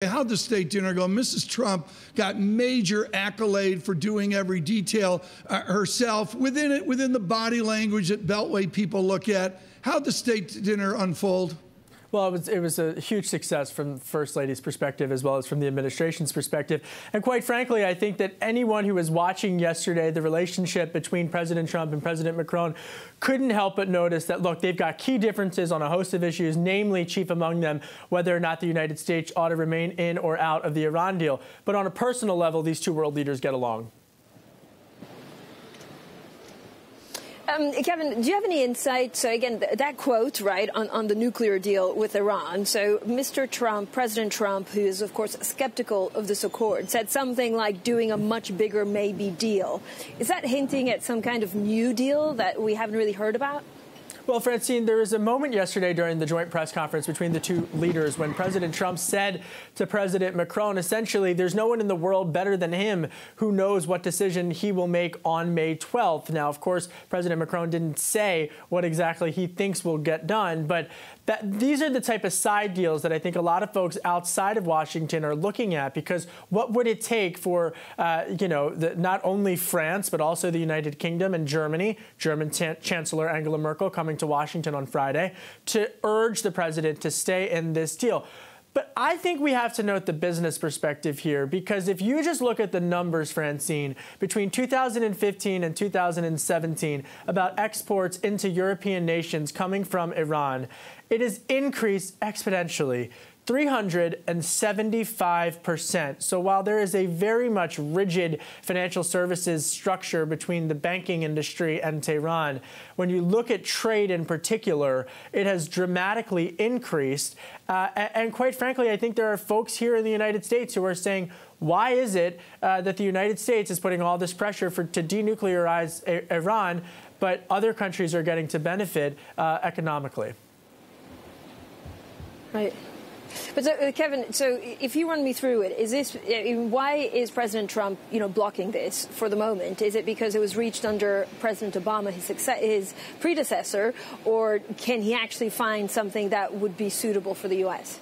How'd the state dinner go? Mrs. Trump got major accolade for doing every detail herself within the body language that Beltway people look at. How'd the state dinner unfold? Well, it was a huge success from the First Lady's perspective as well as from the administration's perspective. And quite frankly, I think that anyone who was watching yesterday the relationship between President Trump and President Macron couldn't help but notice that, look, they've got key differences on a host of issues, namely chief among them whether or not the United States ought to remain in or out of the Iran deal. But on a personal level, these two world leaders get along. Kevin, do you have any insight? So again, that quote, right, on the nuclear deal with Iran. So Mr. Trump, President Trump, who is, of course, skeptical of this accord, said something like doing a much bigger maybe deal. Is that hinting at some kind of new deal that we haven't really heard about? Well, Francine, there was a moment yesterday during the joint press conference between the two leaders when President Trump said to President Macron, essentially, there's no one in the world better than him who knows what decision he will make on May 12th. Now, of course, President Macron didn't say what exactly he thinks will get done, but these are the type of side deals that I think a lot of folks outside of Washington are looking at, because what would it take for, not only France, but also the United Kingdom and Germany, German Chancellor Angela Merkel coming to Washington on Friday, to urge the president to stay in this deal. But I think we have to note the business perspective here, because if you just look at the numbers, Francine, between 2015 and 2017 about exports into European nations coming from Iran, it has increased exponentially. 375%. So while there is a very much rigid financial services structure between the banking industry and Tehran, when you look at trade in particular, it has dramatically increased. And quite frankly, I think there are folks here in the United States who are saying, why is it that the United States is putting all this pressure to denuclearize Iran, but other countries are getting to benefit economically? Right. But so, Kevin, so if you run me through it, why is President Trump, blocking this for the moment? Is it because it was reached under President Obama, his predecessor, or can he actually find something that would be suitable for the U.S.?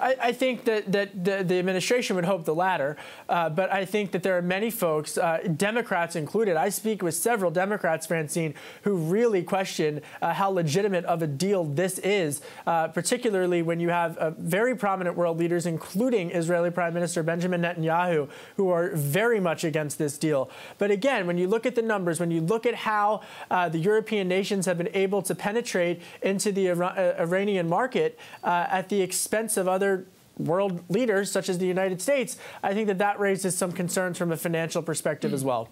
I think that the administration would hope the latter, but I think that there are many folks, Democrats included. I speak with several Democrats, Francine, who really question how legitimate of a deal this is, particularly when you have very prominent world leaders, including Israeli Prime Minister Benjamin Netanyahu, who are very much against this deal. But again, when you look at the numbers, when you look at how the European nations have been able to penetrate into the Iranian market at the expense of other world leaders, such as the United States, I think that raises some concerns from a financial perspective as well.